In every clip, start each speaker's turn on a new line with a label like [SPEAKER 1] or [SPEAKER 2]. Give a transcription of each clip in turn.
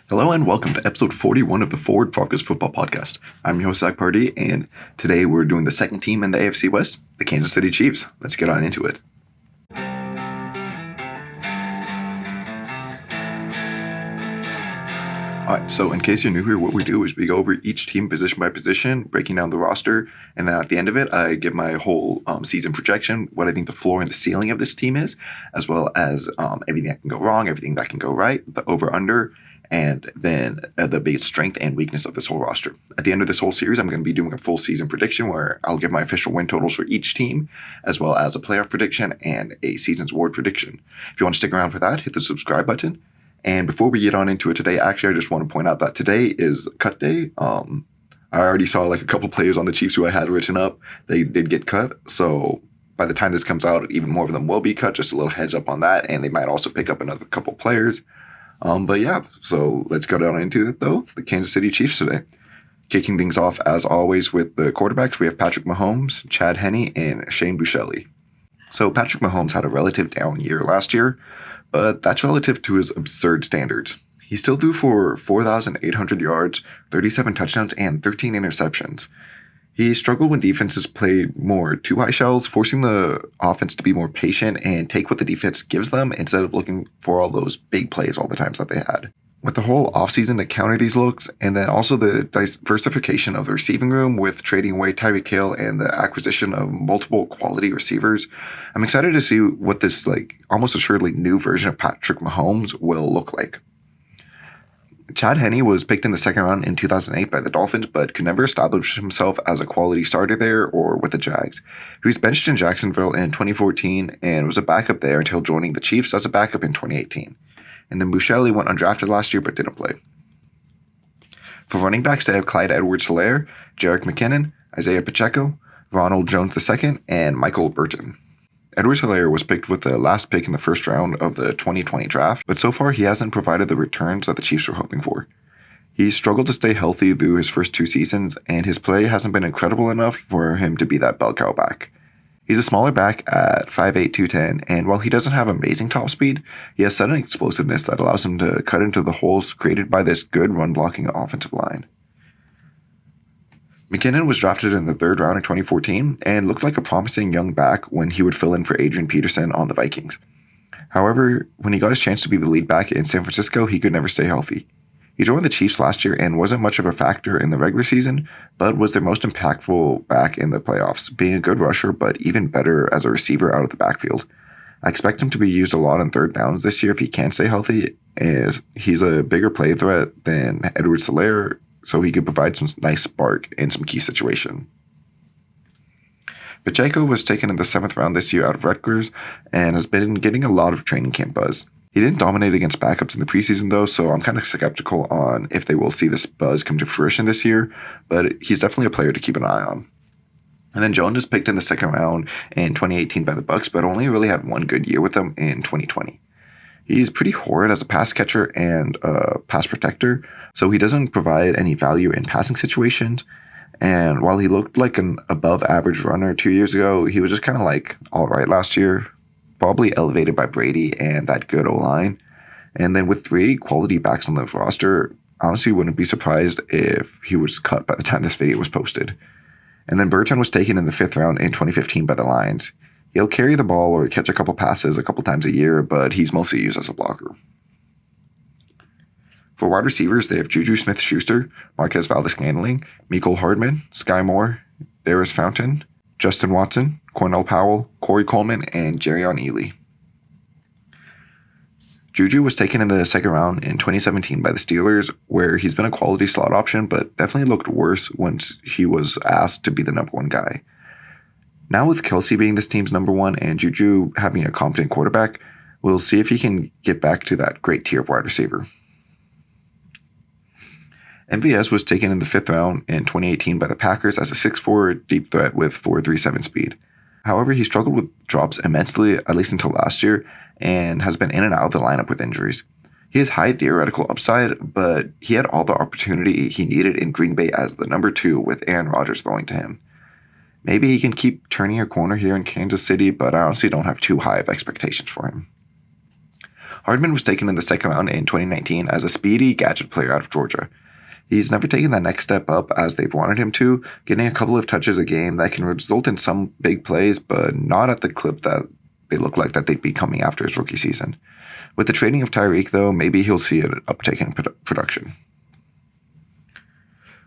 [SPEAKER 1] Hello and welcome to episode 41 of the Forward Progress Football Podcast. I'm your host, Zach Pardee, and today we're doing the second team in the AFC West, the Kansas City Chiefs. Let's get on into it. Alright, so in case you're new here, what we do is we go over each team position by position, breaking down the roster, and then at the end of it, I give my whole season projection, what I think the floor and the ceiling of this team is, as well as everything that can go wrong, everything that can go right, the over-under, and then the biggest strength and weakness of this whole roster. At the end of this whole series, I'm going to be doing a full season prediction where I'll give my official win totals for each team, as well as a playoff prediction and a season's award prediction. If you want to stick around for that, hit the subscribe button. And before we get on into it today, actually, I just want to point out that today is cut day. I already saw like a couple players on the Chiefs who I had written up. They did get cut. So by the time this comes out, even more of them will be cut. Just a little heads up on that. And they might also pick up another couple players. But yeah, so let's go down into it though. The Kansas City Chiefs today. Kicking things off as always with the quarterbacks, we have Patrick Mahomes, Chad Henne, and Shane Buechele. So Patrick Mahomes had a relative down year last year, but that's relative to his absurd standards. He still threw for 4,800 yards, 37 touchdowns, and 13 interceptions. He struggled when defenses played more two high shells, forcing the offense to be more patient and take what the defense gives them instead of looking for all those big plays all the times that they had. With the whole offseason to counter these looks, and then also the diversification of the receiving room with trading away Tyreek Hill and the acquisition of multiple quality receivers, I'm excited to see what this almost assuredly new version of Patrick Mahomes will look like. Chad Henne was picked in the second round in 2008 by the Dolphins, but could never establish himself as a quality starter there or with the Jags. He was benched in Jacksonville in 2014 and was a backup there until joining the Chiefs as a backup in 2018. And then Buechele went undrafted last year but didn't play. For running backs, they have Clyde Edwards-Helaire, Jerick McKinnon, Isaiah Pacheco, Ronald Jones II, and Michael Burton. Edwards-Helaire was picked with the last pick in the first round of the 2020 draft, but so far he hasn't provided the returns that the Chiefs were hoping for. He struggled to stay healthy through his first two seasons, and his play hasn't been incredible enough for him to be that bell cow back. He's a smaller back at 5'8", 210, and while he doesn't have amazing top speed, he has sudden explosiveness that allows him to cut into the holes created by this good run-blocking offensive line. McKinnon was drafted in the third round in 2014 and looked like a promising young back when he would fill in for Adrian Peterson on the Vikings. However, when he got his chance to be the lead back in San Francisco, he could never stay healthy. He joined the Chiefs last year and wasn't much of a factor in the regular season, but was their most impactful back in the playoffs, being a good rusher but even better as a receiver out of the backfield. I expect him to be used a lot on third downs this year if he can stay healthy, as he's a bigger play threat than Edwards-Helaire, so he could provide some nice spark in some key situation. Pacheco was taken in the 7th round this year out of Rutgers and has been getting a lot of training camp buzz. He didn't dominate against backups in the preseason though, so I'm kind of skeptical on if they will see this buzz come to fruition this year, but he's definitely a player to keep an eye on. And then Jones was picked in the 2nd round in 2018 by the Bucs, but only really had one good year with them in 2020. He's pretty horrid as a pass catcher and a pass protector, so he doesn't provide any value in passing situations. And while he looked like an above-average runner 2 years ago, he was just kind of all right last year, probably elevated by Brady and that good O-line. And then with 3 quality backs on the roster, honestly wouldn't be surprised if he was cut by the time this video was posted. And then Burton was taken in the 5th round in 2015 by the Lions. He'll carry the ball or catch a couple passes a couple times a year, but he's mostly used as a blocker. For wide receivers, they have Juju Smith-Schuster, Marquez Valdes-Scantling, Mecole Hardman, Sky Moore, Darius Fountain, Justin Watson, Cornell Powell, Corey Coleman, and Jerrion Ealy. Juju was taken in the 2nd round in 2017 by the Steelers, where he's been a quality slot option, but definitely looked worse once he was asked to be the number 1 guy. Now with Kelsey being this team's number 1 and Juju having a competent quarterback, we'll see if he can get back to that great tier of wide receiver. MVS was taken in the 5th round in 2018 by the Packers as a 6'4" deep threat with 4.37 speed. However, he struggled with drops immensely, at least until last year, and has been in and out of the lineup with injuries. He has high theoretical upside, but he had all the opportunity he needed in Green Bay as the number 2 with Aaron Rodgers throwing to him. Maybe he can keep turning a corner here in Kansas City, but I honestly don't have too high of expectations for him. Hardman was taken in the second round in 2019 as a speedy gadget player out of Georgia. He's never taken that next step up as they've wanted him to, getting a couple of touches a game that can result in some big plays, but not at the clip that they look like that they'd be coming after his rookie season. With the trading of Tyreek, though, maybe he'll see an uptick in production.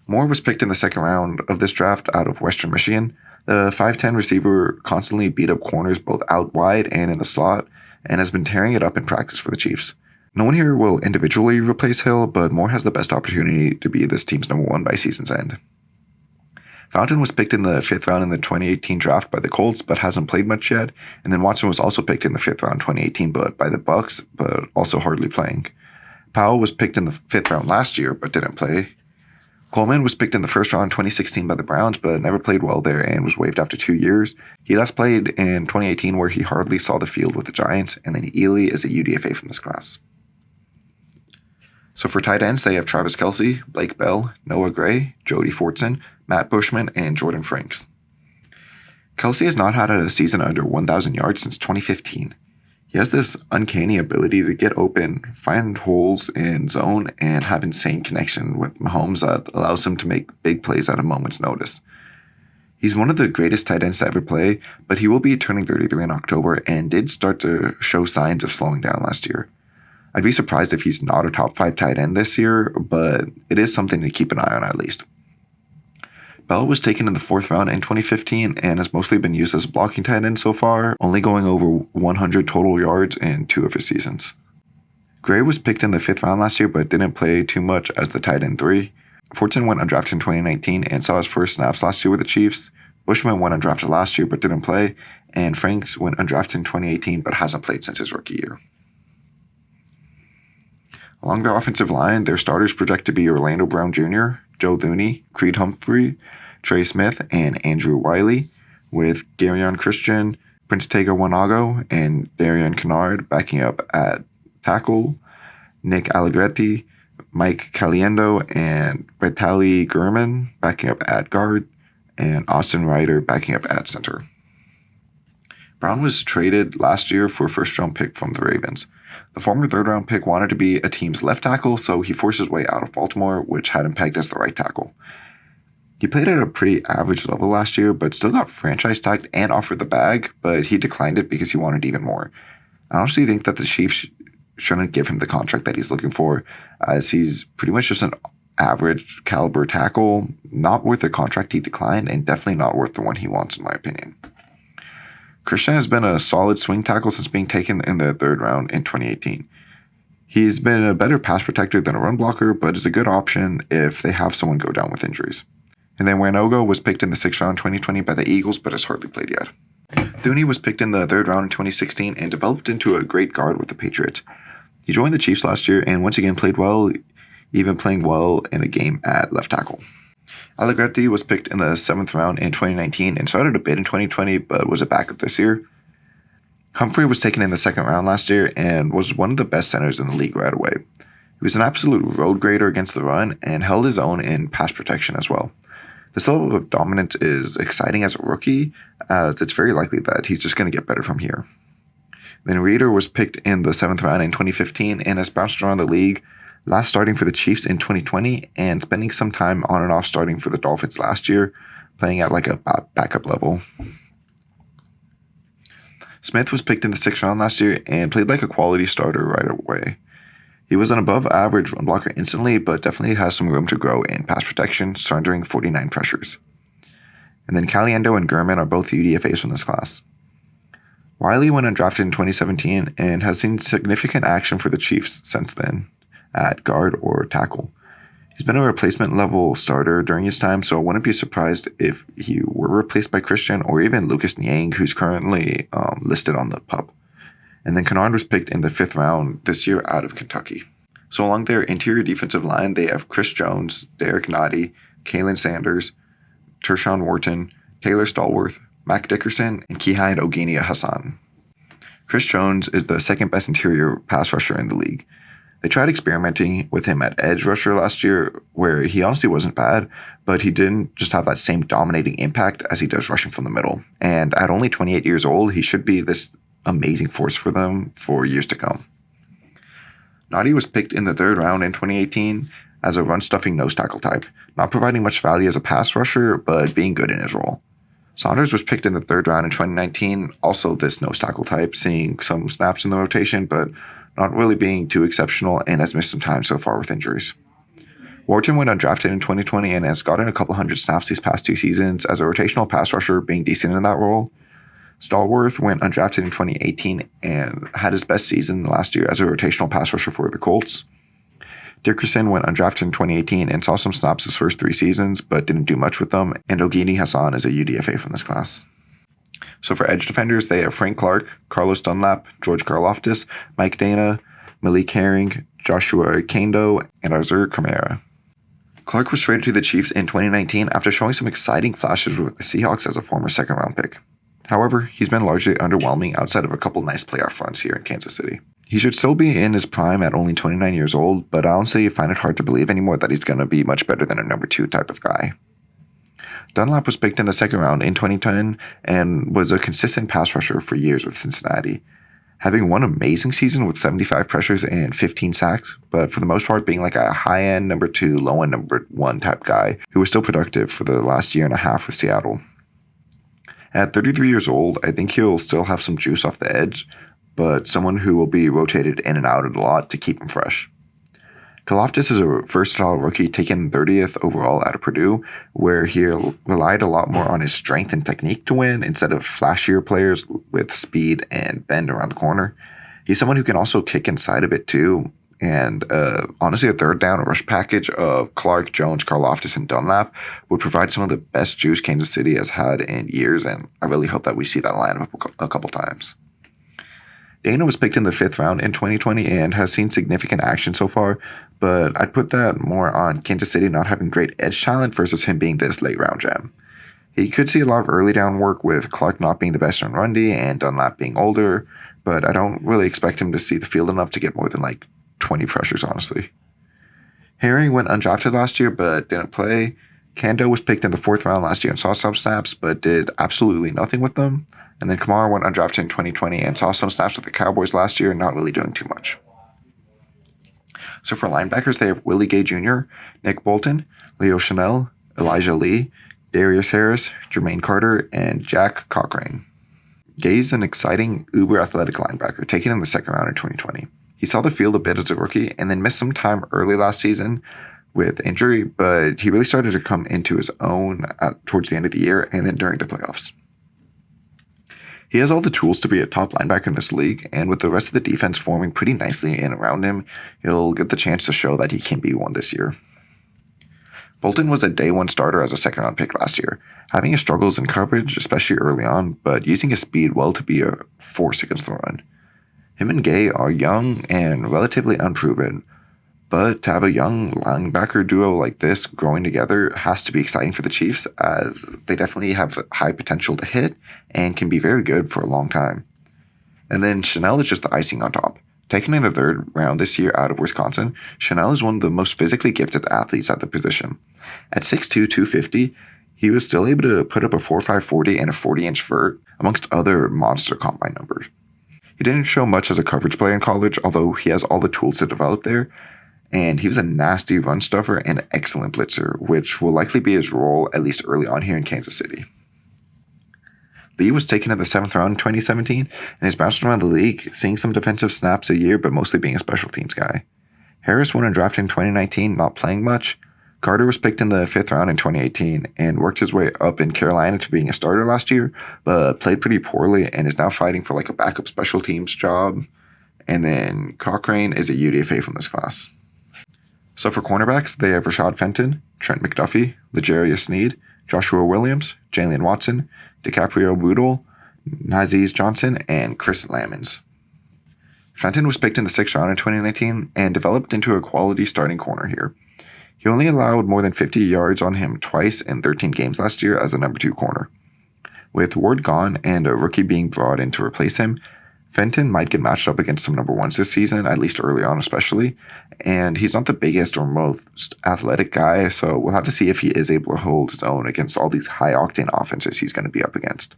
[SPEAKER 1] Moore was picked in the second round of this draft out of Western Michigan. The 5'10 receiver constantly beat up corners both out wide and in the slot, and has been tearing it up in practice for the Chiefs. No one here will individually replace Hill, but Moore has the best opportunity to be this team's number one by season's end. Fountain was picked in the 5th round in the 2018 draft by the Colts, but hasn't played much yet. And then Watson was also picked in the 5th round 2018, but by the Bucks, but also hardly playing. Powell was picked in the 5th round last year, but didn't play. Coleman was picked in the 1st round 2016 by the Browns, but never played well there and was waived after 2 years. He last played in 2018, where he hardly saw the field with the Giants, and then Ely is a UDFA from this class. So for tight ends, they have Travis Kelce, Blake Bell, Noah Gray, Jody Fortson, Matt Bushman, and Jordan Franks. Kelce has not had a season under 1,000 yards since 2015. He has this uncanny ability to get open, find holes in zone, and have insane connection with Mahomes that allows him to make big plays at a moment's notice. He's one of the greatest tight ends to ever play, but he will be turning 33 in October and did start to show signs of slowing down last year. I'd be surprised if he's not a top 5 tight end this year, but it is something to keep an eye on at least. Bell was taken in the 4th round in 2015 and has mostly been used as a blocking tight end so far, only going over 100 total yards in 2 of his seasons. Gray was picked in the 5th round last year but didn't play too much as the tight end 3. Fortson went undrafted in 2019 and saw his first snaps last year with the Chiefs. Bushman went undrafted last year but didn't play, and Franks went undrafted in 2018 but hasn't played since his rookie year. Along the offensive line, their starters project to be Orlando Brown Jr., Joe Thuney, Creed Humphrey, Trey Smith, and Andrew Wiley, with Garion Christian, Prince Tega Wanago, and Darian Kennard backing up at tackle, Nick Allegretti, Mike Caliendo, and Vitali Gurman backing up at guard, and Austin Ryder backing up at center. Brown was traded last year for a first-round pick from the Ravens. The former third-round pick wanted to be a team's left tackle, so he forced his way out of Baltimore, which had him pegged as the right tackle. He played at a pretty average level last year, but still got franchise tagged and offered the bag, but he declined it because he wanted even more. I honestly think that the Chiefs shouldn't give him the contract that he's looking for, as he's pretty much just an average caliber tackle, not worth the contract he declined, and definitely not worth the one he wants, in my opinion. Christian has been a solid swing tackle since being taken in the 3rd round in 2018. He's been a better pass protector than a run blocker, but is a good option if they have someone go down with injuries. And then Wanago was picked in the 6th round in 2020 by the Eagles, but has hardly played yet. Thuney was picked in the 3rd round in 2016 and developed into a great guard with the Patriots. He joined the Chiefs last year and once again played well, even playing well in a game at left tackle. Allegretti was picked in the 7th round in 2019 and started a bit in 2020, but was a backup this year. Humphrey was taken in the 2nd round last year and was one of the best centers in the league right away. He was an absolute road grader against the run and held his own in pass protection as well. This level of dominance is exciting as a rookie, as it's very likely that he's just going to get better from here. Then Reid was picked in the 7th round in 2015 and has bounced around the league, last starting for the Chiefs in 2020 and spending some time on and off starting for the Dolphins last year, playing at like a backup level. Smith was picked in the 6th round last year and played like a quality starter right away. He was an above average run blocker instantly, but definitely has some room to grow in pass protection, surrendering 49 pressures. And then Caliendo and Gurman are both UDFAs from this class. Wiley went undrafted in 2017 and has seen significant action for the Chiefs since then, at guard or tackle. He's been a replacement level starter during his time, so I wouldn't be surprised if he were replaced by Christian or even Lucas Niang, who's currently listed on the PUP. And then Kennard was picked in the 5th round this year out of Kentucky. So along their interior defensive line, they have Chris Jones, Derek Nottie, Kalen Sanders, Tershawn Wharton, Taylor Stallworth, Mac Dickerson, and Kihind Ogenia Hassan. Chris Jones is the 2nd best interior pass rusher in the league. They tried experimenting with him at edge rusher last year, where he honestly wasn't bad, but he didn't just have that same dominating impact as he does rushing from the middle. And at only 28 years old, he should be this amazing force for them for years to come. Naughty was picked in the third round in 2018 as a run-stuffing nose tackle type, not providing much value as a pass rusher, but being good in his role. Saunders was picked in the third round in 2019, also this nose tackle type, seeing some snaps in the rotation, but not really being too exceptional and has missed some time so far with injuries. Wharton went undrafted in 2020 and has gotten a couple hundred snaps these past 2 seasons as a rotational pass rusher, being decent in that role. Stallworth went undrafted in 2018 and had his best season last year as a rotational pass rusher for the Colts. Dickerson went undrafted in 2018 and saw some snaps his first 3 seasons, but didn't do much with them, and Ogini Hassan is a UDFA from this class. So for edge defenders, they have Frank Clark, Carlos Dunlap, George Karlaftis, Mike Dana, Malik Herring, Joshua Kando, and Arthur Camara. Clark was traded to the Chiefs in 2019 after showing some exciting flashes with the Seahawks as a former second-round pick. However, he's been largely underwhelming outside of a couple nice playoff runs here in Kansas City. He should still be in his prime at only 29 years old, but I honestly find it hard to believe anymore that he's going to be much better than a number 2 type of guy. Dunlap was picked in the second round in 2010 and was a consistent pass rusher for years with Cincinnati, having one amazing season with 75 pressures and 15 sacks, but for the most part being like a high-end number 2, low-end number 1 type guy who was still productive for the last year and a half with Seattle. At 33 years old, I think he'll still have some juice off the edge, but someone who will be rotated in and out a lot to keep him fresh. Karlaftis is a versatile rookie taken 30th overall out of Purdue, where he relied a lot more on his strength and technique to win instead of flashier players with speed and bend around the corner. He's someone who can also kick inside a bit too, and honestly a third down rush package of Clark, Jones, Karlaftis, and Dunlap would provide some of the best juice Kansas City has had in years, and I really hope that we see that lineup a couple times. Dana was picked in the 5th round in 2020 and has seen significant action so far, but I'd put that more on Kansas City not having great edge talent versus him being this late round gem. He could see a lot of early down work with Clark not being the best on run D and Dunlap being older, but I don't really expect him to see the field enough to get more than like 20 pressures, honestly. Herring went undrafted last year but didn't play. Kando was picked in the 4th round last year and saw some snaps but did absolutely nothing with them. And then Kamara went undrafted in 2020 and saw some snaps with the Cowboys last year, not really doing too much. So for linebackers, they have Willie Gay Jr., Nick Bolton, Leo Chanel, Elijah Lee, Darius Harris, Jermaine Carter, and Jack Cochrane. Gay's an exciting, uber-athletic linebacker taken in the 2nd round in 2020. He saw the field a bit as a rookie and then missed some time early last season with injury, but he really started to come into his own towards the end of the year and then during the playoffs. He has all the tools to be a top linebacker in this league, and with the rest of the defense forming pretty nicely in around him, he'll get the chance to show that he can be one this year. Bolton was a day 1 starter as a 2nd round pick last year, having his struggles in coverage, especially early on, but using his speed well to be a force against the run. Him and Gay are young and relatively unproven, but to have a young linebacker duo like this growing together has to be exciting for the Chiefs, as they definitely have high potential to hit and can be very good for a long time. And then Chanel is just the icing on top. Taken in the 3rd round this year out of Wisconsin, Chanel is one of the most physically gifted athletes at the position. At 6'2", 250, he was still able to put up a 4.5 40 and a 40-inch vert, amongst other monster combine numbers. He didn't show much as a coverage player in college, although he has all the tools to develop there, and he was a nasty run stuffer and excellent blitzer, which will likely be his role at least early on here in Kansas City. Lee was taken in the 7th round in 2017 and has bounced around the league, seeing some defensive snaps a year but mostly being a special teams guy. Harris went undrafted in 2019, not playing much. Carter was picked in the 5th round in 2018 and worked his way up in Carolina to being a starter last year, but played pretty poorly and is now fighting for like a backup special teams job. And then Cochrane is a UDFA from this class. So for cornerbacks, they have Rashad Fenton, Trent McDuffie, L'Jarius Sneed, Joshua Williams, Jalen Watson, DiCaprio Boodle, Nazeez Johnson, and Chris Lamons. Fenton was picked in the 6th round in 2019 and developed into a quality starting corner here. He only allowed more than 50 yards on him twice in 13 games last year as a number 2 corner. With Ward gone and a rookie being brought in to replace him, Fenton might get matched up against some number 1s this season, at least early on especially, and he's not the biggest or most athletic guy, so we'll have to see if he is able to hold his own against all these high-octane offenses he's going to be up against.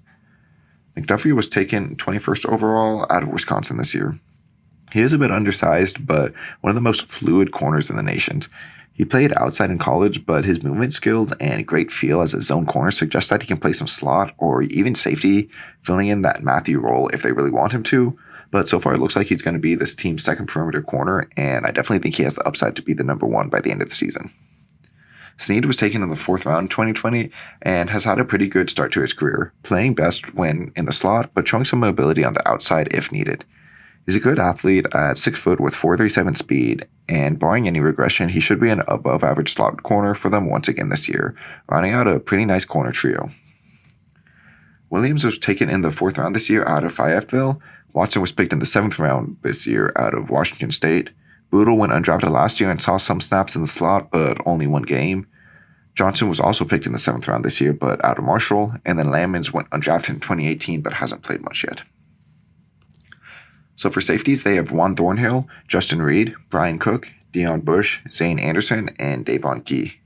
[SPEAKER 1] McDuffie was taken 21st overall out of Wisconsin this year. He is a bit undersized, but one of the most fluid corners in the nation. He played outside in college, but his movement skills and great feel as a zone corner suggest that he can play some slot or even safety, filling in that Matthew role if they really want him to. But so far, it looks like he's going to be this team's second perimeter corner, and I definitely think he has the upside to be the number one by the end of the season. Snead was taken in the 4th round in 2020 and has had a pretty good start to his career, playing best when in the slot, but showing some mobility on the outside if needed. He's a good athlete at 6 foot with 4.37 speed, and barring any regression, he should be an above average slot corner for them once again this year, rounding out a pretty nice corner trio. Williams was taken in the 4th round this year out of Fayetteville. Watson was picked in the 7th round this year out of Washington State. Boodle went undrafted last year and saw some snaps in the slot, but only one game. Johnson was also picked in the 7th round this year, but out of Marshall, and then Lammons went undrafted in 2018, but hasn't played much yet. So for safeties, they have Juan Thornhill, Justin Reid, Brian Cook, Deion Bush, Zane Anderson, and Davon Gee.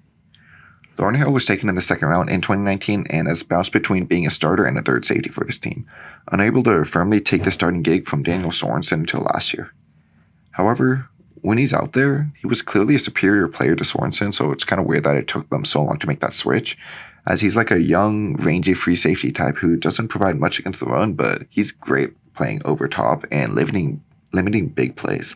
[SPEAKER 1] Thornhill was taken in the 2nd round in 2019 and has bounced between being a starter and a third safety for this team, unable to firmly take the starting gig from Daniel Sorensen until last year. However, when he's out there, he was clearly a superior player to Sorensen, so it's kind of weird that it took them so long to make that switch, as he's like a young, rangy free safety type who doesn't provide much against the run, but he's great playing over top and limiting big plays.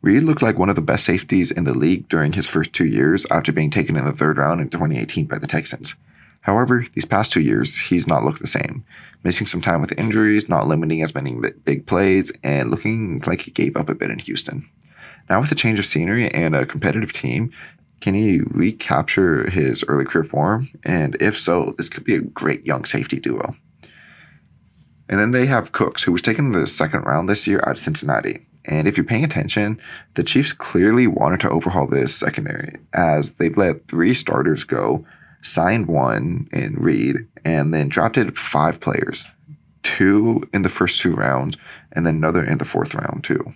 [SPEAKER 1] Reid looked like one of the best safeties in the league during his first 2 years after being taken in the 3rd round in 2018 by the Texans. However, these past 2 years, he's not looked the same, missing some time with injuries, not limiting as many big plays, and looking like he gave up a bit in Houston. Now with a change of scenery and a competitive team, can he recapture his early career form? And if so, this could be a great young safety duo. And then they have Cooks, who was taken in the 2nd round this year out of Cincinnati. And if you're paying attention, the Chiefs clearly wanted to overhaul this secondary, as they've let 3 starters go, signed 1 in Reid, and then drafted 5 players, 2 in the first 2 rounds, and then another in the 4th round too.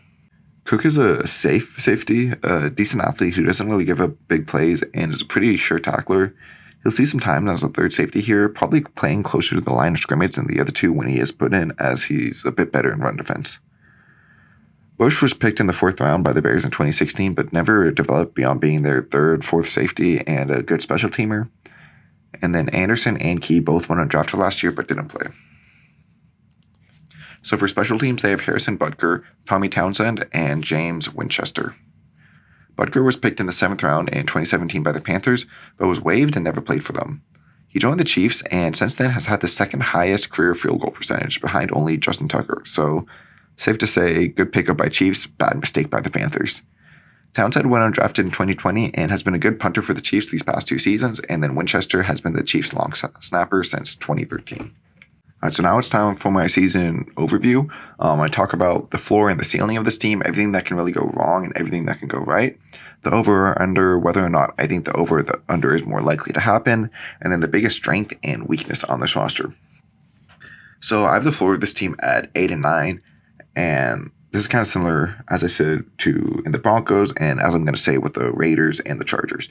[SPEAKER 1] Cook is a safe safety, a decent athlete who doesn't really give up big plays and is a pretty sure tackler. He'll see some time as a third safety here, probably playing closer to the line of scrimmage than the other 2 when he is put in, as he's a bit better in run defense. Bush was picked in the 4th round by the Bears in 2016, but never developed beyond being their 3rd, 4th safety and a good special teamer. And then Anderson and Key both went undrafted last year, but didn't play. So for special teams, they have Harrison Butker, Tommy Townsend, and James Winchester. Butker was picked in the 7th round in 2017 by the Panthers, but was waived and never played for them. He joined the Chiefs and since then has had the 2nd highest career field goal percentage, behind only Justin Tucker. So safe to say, good pickup by Chiefs, bad mistake by the Panthers. Townsend went undrafted in 2020 and has been a good punter for the Chiefs these past 2 seasons, and then Winchester has been the Chiefs' long snapper since 2013. All right, so now it's time for my season overview. I talk about the floor and the ceiling of this team, everything that can really go wrong and everything that can go right. The over or under, whether or not I think the over or the under is more likely to happen, and then the biggest strength and weakness on this roster. So I have the floor of this team at 8 and 9, and this is kind of similar, as I said, to in the Broncos, and as I'm going to say with the Raiders and the Chargers.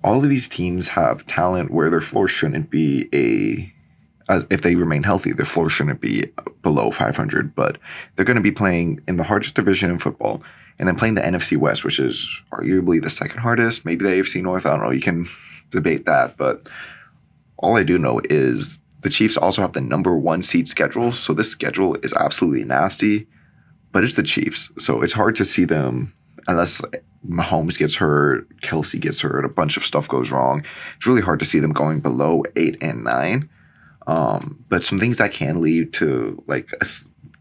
[SPEAKER 1] All of these teams have talent where their floor shouldn't be if they remain healthy, their floor shouldn't be below 500, but they're going to be playing in the hardest division in football, and then playing the NFC West, which is arguably the 2nd hardest, maybe the AFC North. I don't know. You can debate that, but all I do know is the Chiefs also have the number 1 seed schedule, so this schedule is absolutely nasty, but it's the Chiefs, so it's hard to see them unless Mahomes gets hurt, Kelsey gets hurt, a bunch of stuff goes wrong. It's really hard to see them going below 8 and 9. But some things that can lead to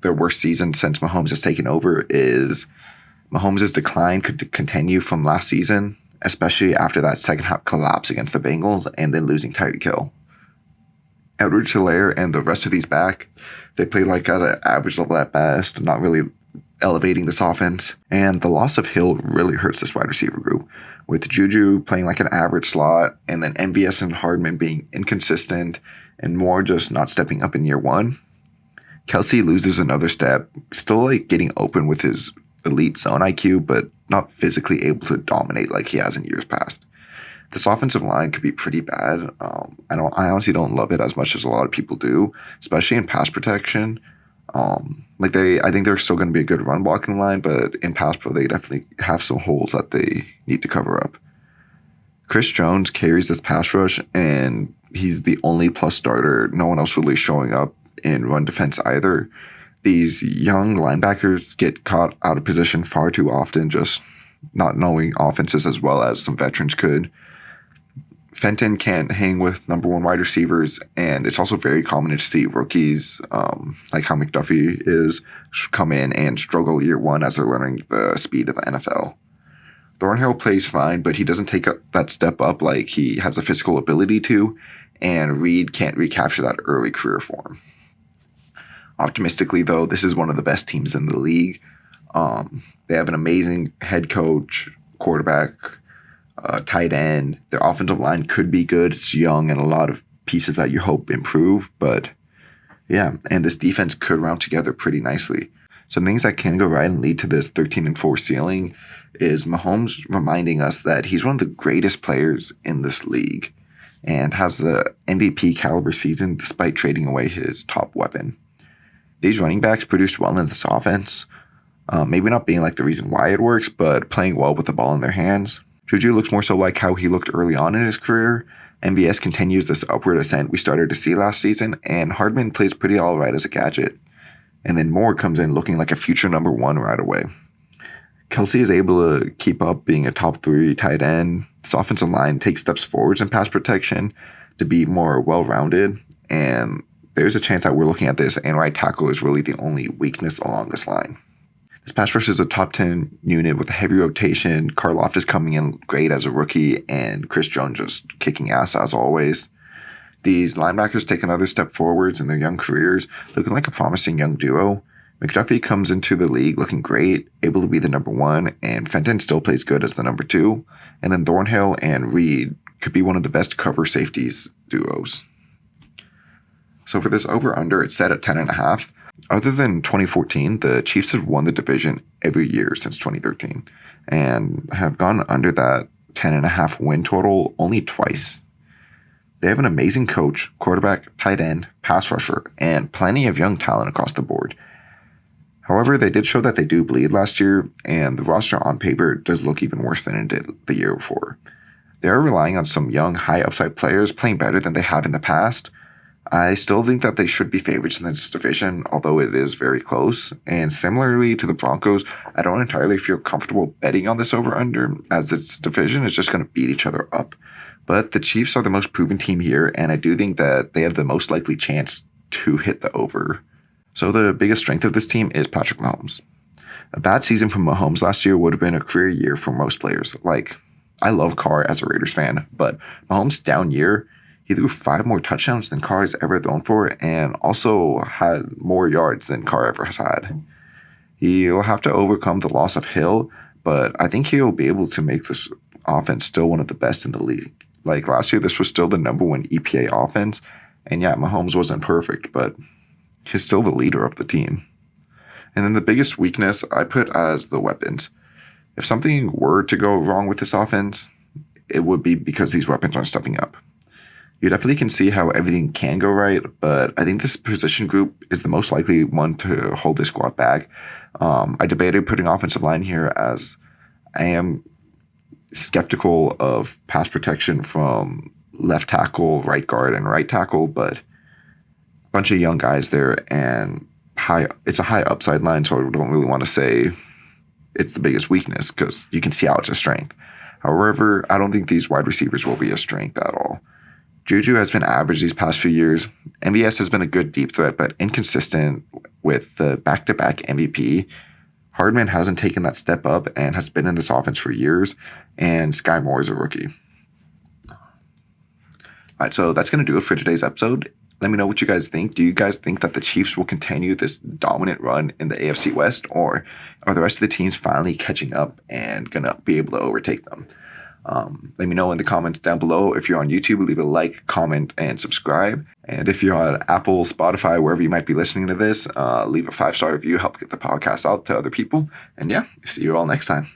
[SPEAKER 1] their worst season since Mahomes has taken over is Mahomes' decline could continue from last season, especially after that second half collapse against the Bengals and then losing Tyreek Hill. Edwards-Helaire and the rest of these back, they played at an average level at best, not really elevating this offense. And the loss of Hill really hurts this wide receiver group, with Juju playing like an average slot, and then MVS and Hardman being inconsistent and more just not stepping up in year 1. Kelsey loses another step, still getting open with his elite zone IQ, but not physically able to dominate like he has in years past. This offensive line could be pretty bad. I honestly don't love it as much as a lot of people do, especially in pass protection. I think they're still going to be a good run blocking line, but in pass pro, they definitely have some holes that they need to cover up. Chris Jones carries this pass rush, and he's the only plus starter. No one else really showing up in run defense either. These young linebackers get caught out of position far too often, just not knowing offenses as well as some veterans could. Fenton can't hang with number one wide receivers, and it's also very common to see rookies, like how McDuffie is, come in and struggle year one as they're learning the speed of the NFL. Thornhill plays fine, but he doesn't take that step up like he has a physical ability to, and Reid can't recapture that early career form. Optimistically, though, this is one of the best teams in the league. They have an amazing head coach, quarterback, tight end. Their offensive line could be good. It's young and a lot of pieces that you hope improve, but yeah, and this defense could round together pretty nicely. Some things that can go right and lead to this 13-4 ceiling is Mahomes reminding us that he's one of the greatest players in this league and has the MVP caliber season despite trading away his top weapon. These running backs produced well in this offense, maybe not being like the reason why it works, but playing well with the ball in their hands. Juju looks more so like how he looked early on in his career. MVS continues this upward ascent we started to see last season, and Hardman plays pretty all right as a gadget. And then Moore comes in looking like a future number one right away. Kelsey is able to keep up being a top 3 tight end. This offensive line takes steps forwards in pass protection to be more well-rounded, and there's a chance that we're looking at this, and right tackle is really the only weakness along this line. This pass rush is a top 10 unit with a heavy rotation. Karloff coming in great as a rookie, and Chris Jones just kicking ass as always. These linebackers take another step forwards in their young careers, looking like a promising young duo. McDuffie comes into the league looking great, able to be the number one, and Fenton still plays good as the number 2. And then Thornhill and Reid could be one of the best cover safeties duos. So for this over-under, it's set at 10.5. Other than 2014, the Chiefs have won the division every year since 2013 and have gone under that 10.5 win total only twice. They have an amazing coach, quarterback, tight end, pass rusher, and plenty of young talent across the board. However, they did show that they do bleed last year, and the roster on paper does look even worse than it did the year before. They are relying on some young, high-upside players playing better than they have in the past. I still think that they should be favorites in this division, although it is very close. And similarly to the Broncos, I don't entirely feel comfortable betting on this over-under, as this division is just going to beat each other up. But the Chiefs are the most proven team here, and I do think that they have the most likely chance to hit the over. So the biggest strength of this team is Patrick Mahomes. A bad season from Mahomes last year would have been a career year for most players. Like, I love Carr as a Raiders fan, but Mahomes' down year, he threw 5 more touchdowns than Carr has ever thrown for, and also had more yards than Carr ever has had. He'll have to overcome the loss of Hill, but I think he'll be able to make this offense still one of the best in the league. Like last year, this was still the number 1 EPA offense, and yeah, Mahomes wasn't perfect, but he's still the leader of the team. And then the biggest weakness I put as the weapons. If something were to go wrong with this offense, it would be because these weapons aren't stepping up. You definitely can see how everything can go right, but I think this position group is the most likely one to hold this squad back. I debated putting offensive line here as I am skeptical of pass protection from left tackle, right guard, and right tackle, but a bunch of young guys there, and it's a high upside line, so I don't really want to say it's the biggest weakness because you can see how it's a strength. However, I don't think these wide receivers will be a strength at all. Juju has been average these past few years. MVS has been a good deep threat, but inconsistent with the back-to-back MVP. Hardman hasn't taken that step up and has been in this offense for years, and Sky Moore is a rookie. All right, so that's going to do it for today's episode. Let me know what you guys think. Do you guys think that the Chiefs will continue this dominant run in the AFC West, or are the rest of the teams finally catching up and going to be able to overtake them? Let me know in the comments down below. If you're on YouTube, leave a like, comment, and subscribe. And if you're on Apple, Spotify, wherever you might be listening to this, leave a 5-star review, help get the podcast out to other people. And yeah, see you all next time.